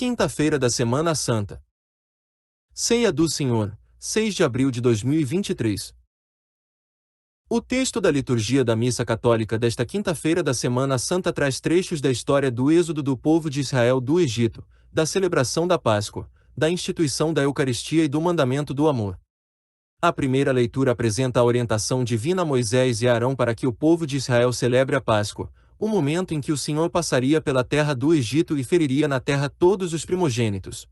Quinta-feira da Semana Santa. Ceia do Senhor, 6 de abril de 2023. O texto da liturgia da Missa Católica desta quinta-feira da Semana Santa traz trechos da história do êxodo do povo de Israel do Egito, da celebração da Páscoa, da instituição da Eucaristia e do mandamento do amor. A primeira leitura apresenta a orientação divina a Moisés e a Arão para que o povo de Israel celebre a Páscoa, o momento em que o Senhor passaria pela terra do Egito e feriria na terra todos os primogênitos.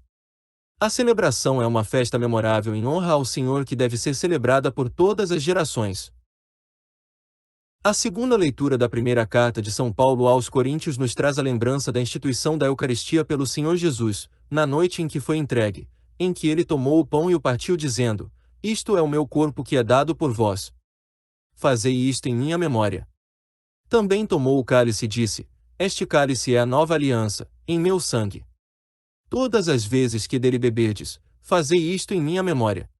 A celebração é uma festa memorável em honra ao Senhor que deve ser celebrada por todas as gerações. A segunda leitura da primeira carta de São Paulo aos Coríntios nos traz a lembrança da instituição da Eucaristia pelo Senhor Jesus, na noite em que foi entregue, em que ele tomou o pão e o partiu dizendo: "Isto é o meu corpo que é dado por vós. Fazei isto em minha memória." Também tomou o cálice e disse: "Este cálice é a nova aliança, em meu sangue. Todas as vezes que dele beberdes, fazei isto em minha memória."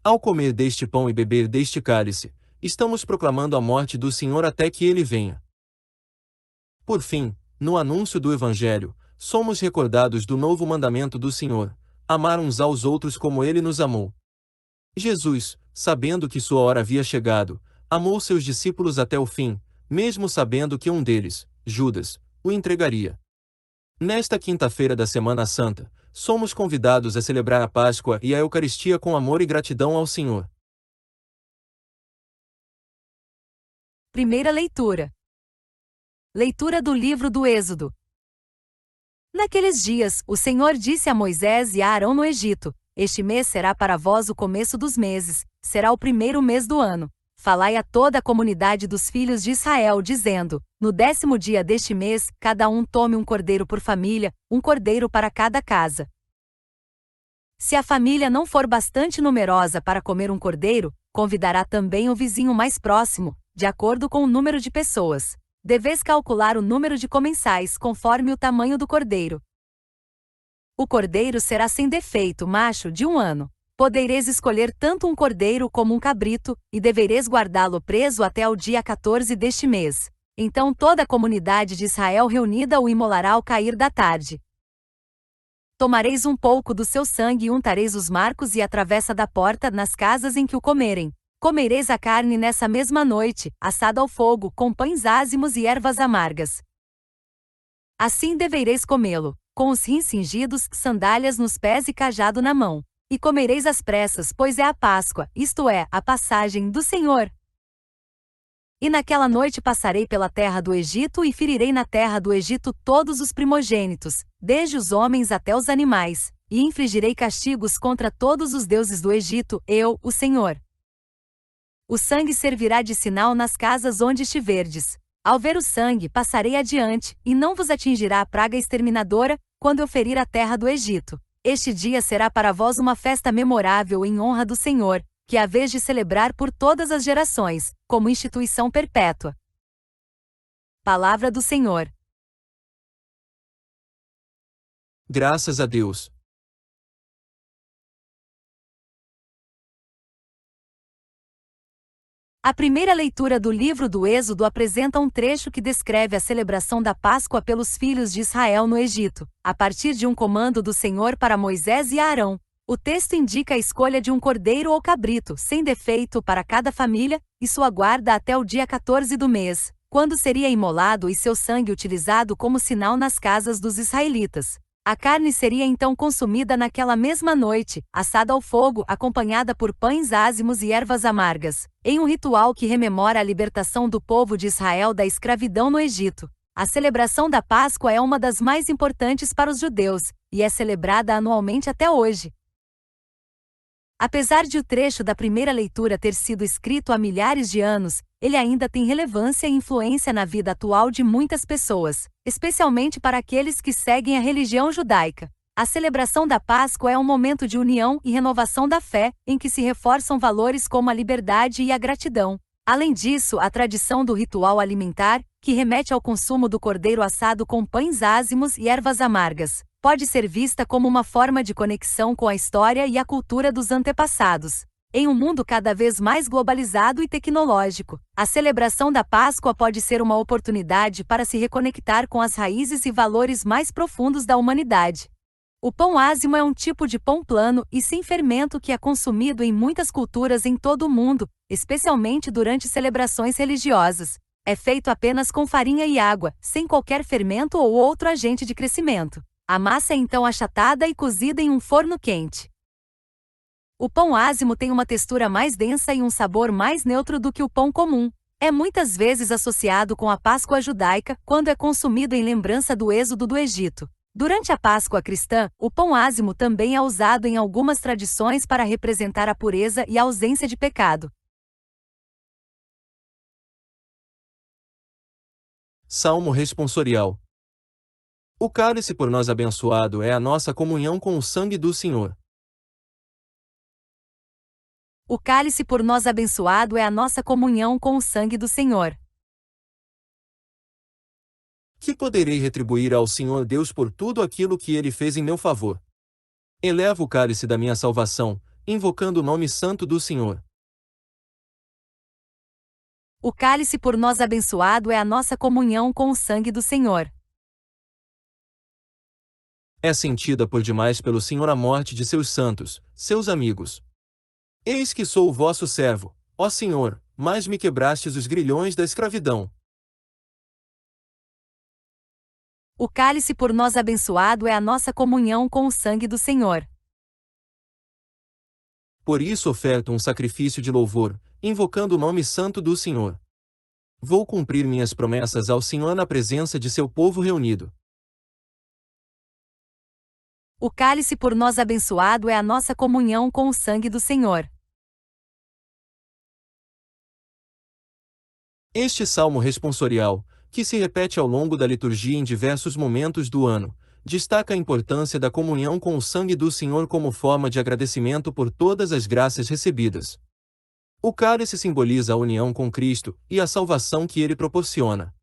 Ao comer deste pão e beber deste cálice, estamos proclamando a morte do Senhor até que ele venha. Por fim, no anúncio do Evangelho, somos recordados do novo mandamento do Senhor: amar uns aos outros como ele nos amou. Jesus, sabendo que sua hora havia chegado, amou seus discípulos até o fim, mesmo sabendo que um deles, Judas, o entregaria. Nesta quinta-feira da Semana Santa, somos convidados a celebrar a Páscoa e a Eucaristia com amor e gratidão ao Senhor. Primeira leitura. Leitura do livro do Êxodo. Naqueles dias, o Senhor disse a Moisés e a Arão no Egito: "Este mês será para vós o começo dos meses, será o primeiro mês do ano. Falai a toda a comunidade dos filhos de Israel, dizendo: no 10º dia deste mês, cada um tome um cordeiro por família, um cordeiro para cada casa. Se a família não for bastante numerosa para comer um cordeiro, convidará também o vizinho mais próximo, de acordo com o número de pessoas. Deveis calcular o número de comensais conforme o tamanho do cordeiro. O cordeiro será sem defeito, macho, de 1 ano. Podereis escolher tanto um cordeiro como um cabrito, e devereis guardá-lo preso até o dia 14 deste mês. Então toda a comunidade de Israel reunida o imolará ao cair da tarde. Tomareis um pouco do seu sangue e untareis os marcos e a travessa da porta nas casas em que o comerem. Comereis a carne nessa mesma noite, assada ao fogo, com pães ázimos e ervas amargas. Assim devereis comê-lo, com os rins cingidos, sandálias nos pés e cajado na mão. E comereis às pressas, pois é a Páscoa, isto é, a passagem do Senhor. E naquela noite passarei pela terra do Egito e ferirei na terra do Egito todos os primogênitos, desde os homens até os animais, e infligirei castigos contra todos os deuses do Egito, eu, o Senhor. O sangue servirá de sinal nas casas onde estiverdes. Ao ver o sangue, passarei adiante, e não vos atingirá a praga exterminadora, quando eu ferir a terra do Egito. Este dia será para vós uma festa memorável em honra do Senhor, que haveis de celebrar por todas as gerações, como instituição perpétua. Palavra do Senhor. Graças a Deus. A primeira leitura do livro do Êxodo apresenta um trecho que descreve a celebração da Páscoa pelos filhos de Israel no Egito, a partir de um comando do Senhor para Moisés e Arão. O texto indica a escolha de um cordeiro ou cabrito, sem defeito, para cada família, e sua guarda até o dia 14 do mês, quando seria imolado e seu sangue utilizado como sinal nas casas dos israelitas. A carne seria então consumida naquela mesma noite, assada ao fogo, acompanhada por pães ázimos e ervas amargas, em um ritual que rememora a libertação do povo de Israel da escravidão no Egito. A celebração da Páscoa é uma das mais importantes para os judeus, e é celebrada anualmente até hoje. Apesar de o trecho da primeira leitura ter sido escrito há milhares de anos, ele ainda tem relevância e influência na vida atual de muitas pessoas, especialmente para aqueles que seguem a religião judaica. A celebração da Páscoa é um momento de união e renovação da fé, em que se reforçam valores como a liberdade e a gratidão. Além disso, a tradição do ritual alimentar, que remete ao consumo do cordeiro assado com pães ázimos e ervas amargas, pode ser vista como uma forma de conexão com a história e a cultura dos antepassados. Em um mundo cada vez mais globalizado e tecnológico, a celebração da Páscoa pode ser uma oportunidade para se reconectar com as raízes e valores mais profundos da humanidade. O pão ázimo é um tipo de pão plano e sem fermento que é consumido em muitas culturas em todo o mundo, especialmente durante celebrações religiosas. É feito apenas com farinha e água, sem qualquer fermento ou outro agente de crescimento. A massa é então achatada e cozida em um forno quente. O pão ázimo tem uma textura mais densa e um sabor mais neutro do que o pão comum. É muitas vezes associado com a Páscoa judaica, quando é consumido em lembrança do êxodo do Egito. Durante a Páscoa cristã, o pão ázimo também é usado em algumas tradições para representar a pureza e a ausência de pecado. Salmo responsorial. O cálice por nós abençoado é a nossa comunhão com o sangue do Senhor. O cálice por nós abençoado é a nossa comunhão com o sangue do Senhor. Que poderei retribuir ao Senhor Deus por tudo aquilo que Ele fez em meu favor? Elevo o cálice da minha salvação, invocando o nome santo do Senhor. O cálice por nós abençoado é a nossa comunhão com o sangue do Senhor. É sentida por demais pelo Senhor a morte de seus santos, seus amigos. Eis que sou o vosso servo, ó Senhor, mas me quebrastes os grilhões da escravidão. O cálice por nós abençoado é a nossa comunhão com o sangue do Senhor. Por isso oferto um sacrifício de louvor, invocando o nome santo do Senhor. Vou cumprir minhas promessas ao Senhor na presença de seu povo reunido. O cálice por nós abençoado é a nossa comunhão com o sangue do Senhor. Este salmo responsorial, que se repete ao longo da liturgia em diversos momentos do ano, destaca a importância da comunhão com o sangue do Senhor como forma de agradecimento por todas as graças recebidas. O cálice simboliza a união com Cristo e a salvação que ele proporciona.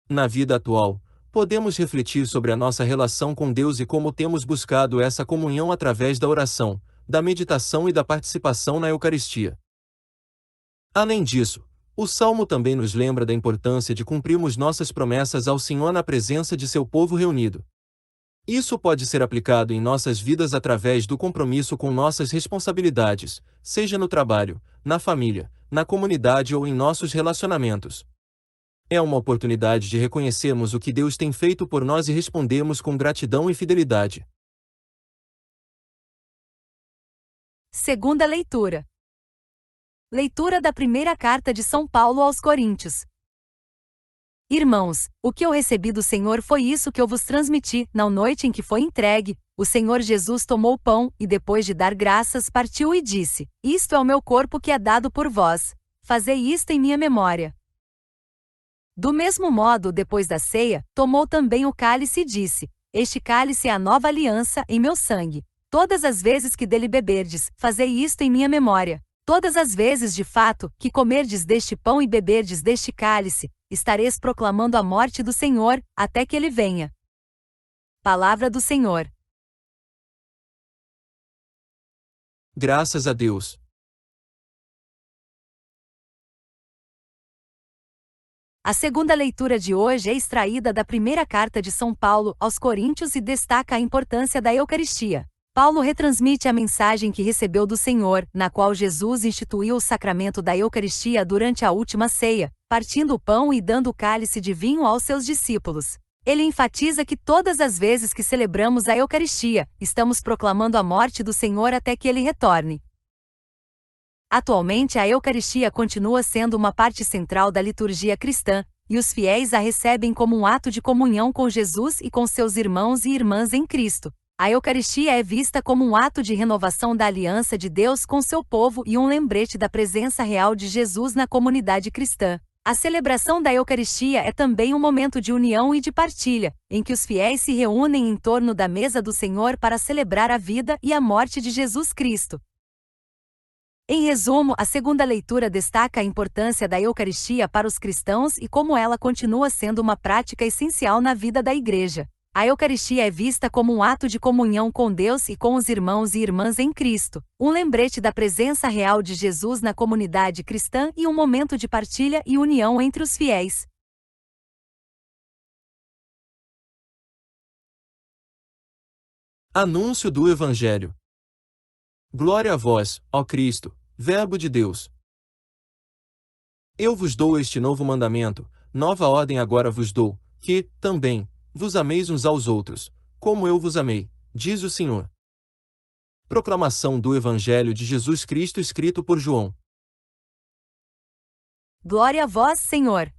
Na vida atual, podemos refletir sobre a nossa relação com Deus e como temos buscado essa comunhão através da oração, da meditação e da participação na Eucaristia. Além disso, o Salmo também nos lembra da importância de cumprirmos nossas promessas ao Senhor na presença de seu povo reunido. Isso pode ser aplicado em nossas vidas através do compromisso com nossas responsabilidades, seja no trabalho, na família, na comunidade ou em nossos relacionamentos. É uma oportunidade de reconhecermos o que Deus tem feito por nós e respondermos com gratidão e fidelidade. Segunda leitura. Leitura da primeira carta de São Paulo aos Coríntios. Irmãos, o que eu recebi do Senhor foi isso que eu vos transmiti. Na noite em que foi entregue, o Senhor Jesus tomou o pão e, depois de dar graças, partiu e disse: Isto é o meu corpo que é dado por vós. Fazei isto em minha memória. Do mesmo modo, depois da ceia, tomou também o cálice e disse: Este cálice é a nova aliança em meu sangue. Todas as vezes que dele beberdes, fazei isto em minha memória. Todas as vezes, de fato, que comerdes deste pão e beberdes deste cálice, estareis proclamando a morte do Senhor, até que ele venha. Palavra do Senhor. Graças a Deus. A segunda leitura de hoje é extraída da primeira carta de São Paulo aos Coríntios e destaca a importância da Eucaristia. Paulo retransmite a mensagem que recebeu do Senhor, na qual Jesus instituiu o sacramento da Eucaristia durante a última ceia, partindo o pão e dando o cálice de vinho aos seus discípulos. Ele enfatiza que todas as vezes que celebramos a Eucaristia, estamos proclamando a morte do Senhor até que ele retorne. Atualmente a Eucaristia continua sendo uma parte central da liturgia cristã, e os fiéis a recebem como um ato de comunhão com Jesus e com seus irmãos e irmãs em Cristo. A Eucaristia é vista como um ato de renovação da aliança de Deus com seu povo e um lembrete da presença real de Jesus na comunidade cristã. A celebração da Eucaristia é também um momento de união e de partilha, em que os fiéis se reúnem em torno da mesa do Senhor para celebrar a vida e a morte de Jesus Cristo. Em resumo, a segunda leitura destaca a importância da Eucaristia para os cristãos e como ela continua sendo uma prática essencial na vida da Igreja. A Eucaristia é vista como um ato de comunhão com Deus e com os irmãos e irmãs em Cristo, um lembrete da presença real de Jesus na comunidade cristã e um momento de partilha e união entre os fiéis. Anúncio do Evangelho. Glória a vós, ó Cristo, Verbo de Deus. Eu vos dou este novo mandamento, nova ordem agora vos dou, que, também, vos ameis uns aos outros, como eu vos amei, diz o Senhor. Proclamação do Evangelho de Jesus Cristo escrito por João. Glória a vós, Senhor.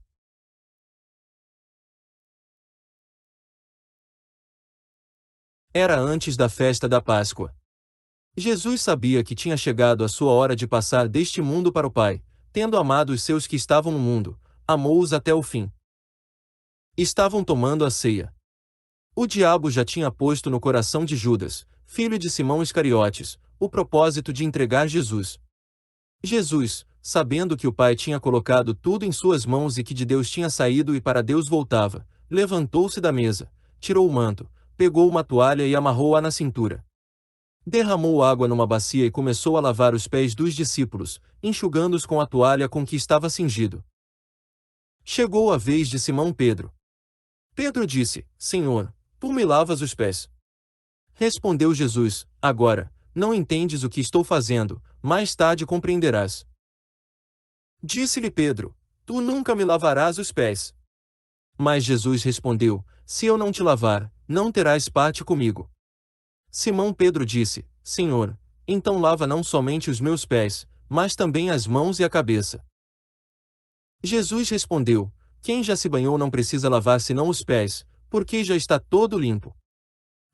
Era antes da festa da Páscoa. Jesus sabia que tinha chegado a sua hora de passar deste mundo para o Pai, tendo amado os seus que estavam no mundo, amou-os até o fim. Estavam tomando a ceia. O diabo já tinha posto no coração de Judas, filho de Simão Iscariotes, o propósito de entregar Jesus. Jesus, sabendo que o Pai tinha colocado tudo em suas mãos e que de Deus tinha saído e para Deus voltava, levantou-se da mesa, tirou o manto, pegou uma toalha e amarrou-a na cintura. Derramou água numa bacia e começou a lavar os pés dos discípulos, enxugando-os com a toalha com que estava cingido. Chegou a vez de Simão Pedro. Pedro disse: Senhor, tu me lavas os pés. Respondeu Jesus: Agora, não entendes o que estou fazendo, mais tarde compreenderás. Disse-lhe Pedro: Tu nunca me lavarás os pés. Mas Jesus respondeu: Se eu não te lavar, não terás parte comigo. Simão Pedro disse: Senhor, então lava não somente os meus pés, mas também as mãos e a cabeça. Jesus respondeu: Quem já se banhou não precisa lavar senão os pés, porque já está todo limpo.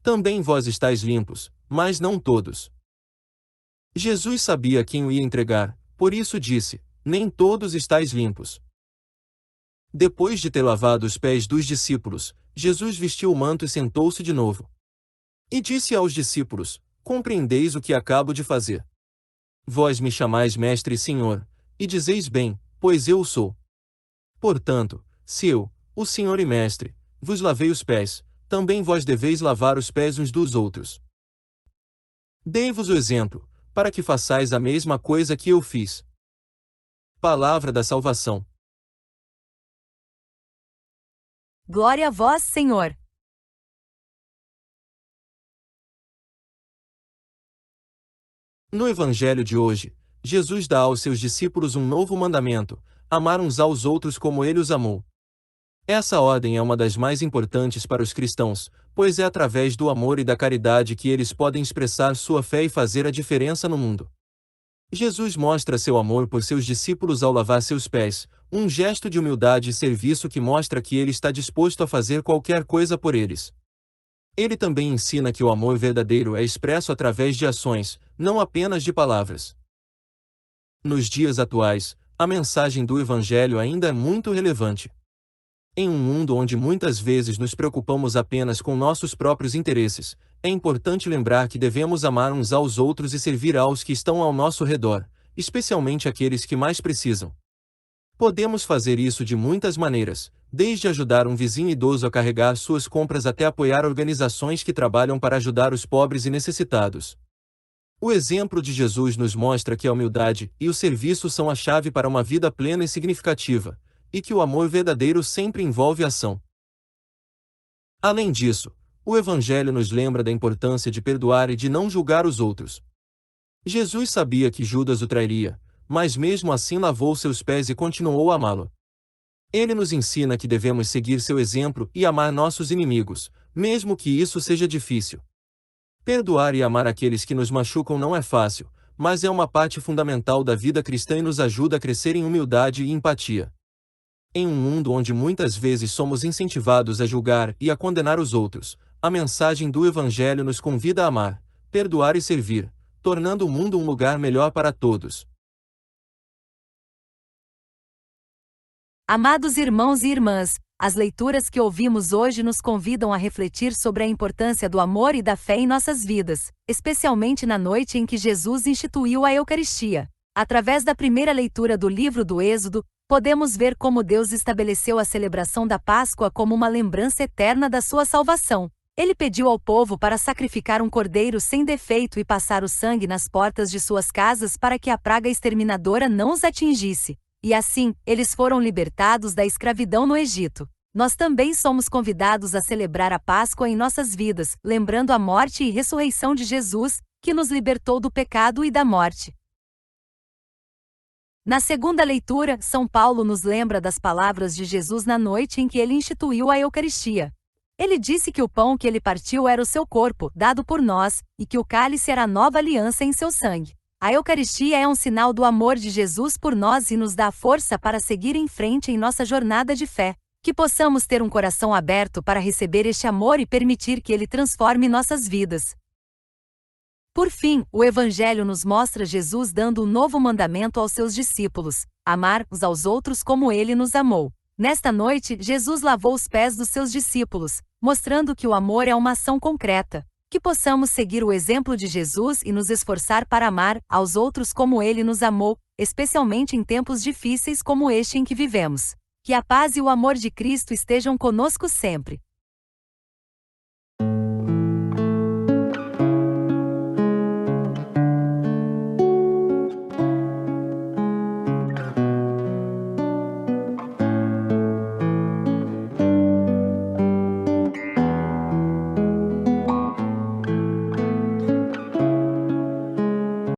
Também vós estáis limpos, mas não todos. Jesus sabia quem o ia entregar, por isso disse: Nem todos estáis limpos. Depois de ter lavado os pés dos discípulos, Jesus vestiu o manto e sentou-se de novo. E disse aos discípulos: Compreendeis o que acabo de fazer? Vós me chamais Mestre e Senhor, e dizeis bem, pois eu o sou. Portanto, se eu, o Senhor e Mestre, vos lavei os pés, também vós deveis lavar os pés uns dos outros. Dei-vos o exemplo, para que façais a mesma coisa que eu fiz. Palavra da salvação. Glória a vós, Senhor. No Evangelho de hoje, Jesus dá aos seus discípulos um novo mandamento: amar uns aos outros como ele os amou. Essa ordem é uma das mais importantes para os cristãos, pois é através do amor e da caridade que eles podem expressar sua fé e fazer a diferença no mundo. Jesus mostra seu amor por seus discípulos ao lavar seus pés, um gesto de humildade e serviço que mostra que ele está disposto a fazer qualquer coisa por eles. Ele também ensina que o amor verdadeiro é expresso através de ações, não apenas de palavras. Nos dias atuais, a mensagem do Evangelho ainda é muito relevante. Em um mundo onde muitas vezes nos preocupamos apenas com nossos próprios interesses, é importante lembrar que devemos amar uns aos outros e servir aos que estão ao nosso redor, especialmente aqueles que mais precisam. Podemos fazer isso de muitas maneiras, desde ajudar um vizinho idoso a carregar suas compras até apoiar organizações que trabalham para ajudar os pobres e necessitados. O exemplo de Jesus nos mostra que a humildade e o serviço são a chave para uma vida plena e significativa, e que o amor verdadeiro sempre envolve ação. Além disso, o Evangelho nos lembra da importância de perdoar e de não julgar os outros. Jesus sabia que Judas o trairia, mas mesmo assim lavou seus pés e continuou a amá-lo. Ele nos ensina que devemos seguir seu exemplo e amar nossos inimigos, mesmo que isso seja difícil. Perdoar e amar aqueles que nos machucam não é fácil, mas é uma parte fundamental da vida cristã e nos ajuda a crescer em humildade e empatia. Em um mundo onde muitas vezes somos incentivados a julgar e a condenar os outros, a mensagem do Evangelho nos convida a amar, perdoar e servir, tornando o mundo um lugar melhor para todos. Amados irmãos e irmãs, as leituras que ouvimos hoje nos convidam a refletir sobre a importância do amor e da fé em nossas vidas, especialmente na noite em que Jesus instituiu a Eucaristia. Através da primeira leitura do livro do Êxodo, podemos ver como Deus estabeleceu a celebração da Páscoa como uma lembrança eterna da sua salvação. Ele pediu ao povo para sacrificar um cordeiro sem defeito e passar o sangue nas portas de suas casas para que a praga exterminadora não os atingisse. E assim, eles foram libertados da escravidão no Egito. nós também somos convidados a celebrar a Páscoa em nossas vidas, lembrando a morte e ressurreição de Jesus, que nos libertou do pecado e da morte. Na segunda leitura, São Paulo nos lembra das palavras de Jesus na noite em que ele instituiu a Eucaristia. Ele disse que o pão que ele partiu era o seu corpo, dado por nós, e que o cálice era a nova aliança em seu sangue. A Eucaristia é um sinal do amor de Jesus por nós e nos dá força para seguir em frente em nossa jornada de fé. Que possamos ter um coração aberto para receber este amor e permitir que ele transforme nossas vidas. Por fim, o Evangelho nos mostra Jesus dando um novo mandamento aos seus discípulos: amar uns aos outros como ele nos amou. Nesta noite, Jesus lavou os pés dos seus discípulos, mostrando que o amor é uma ação concreta. Que possamos seguir o exemplo de Jesus e nos esforçar para amar aos outros como ele nos amou, especialmente em tempos difíceis como este em que vivemos. Que a paz e o amor de Cristo estejam conosco sempre.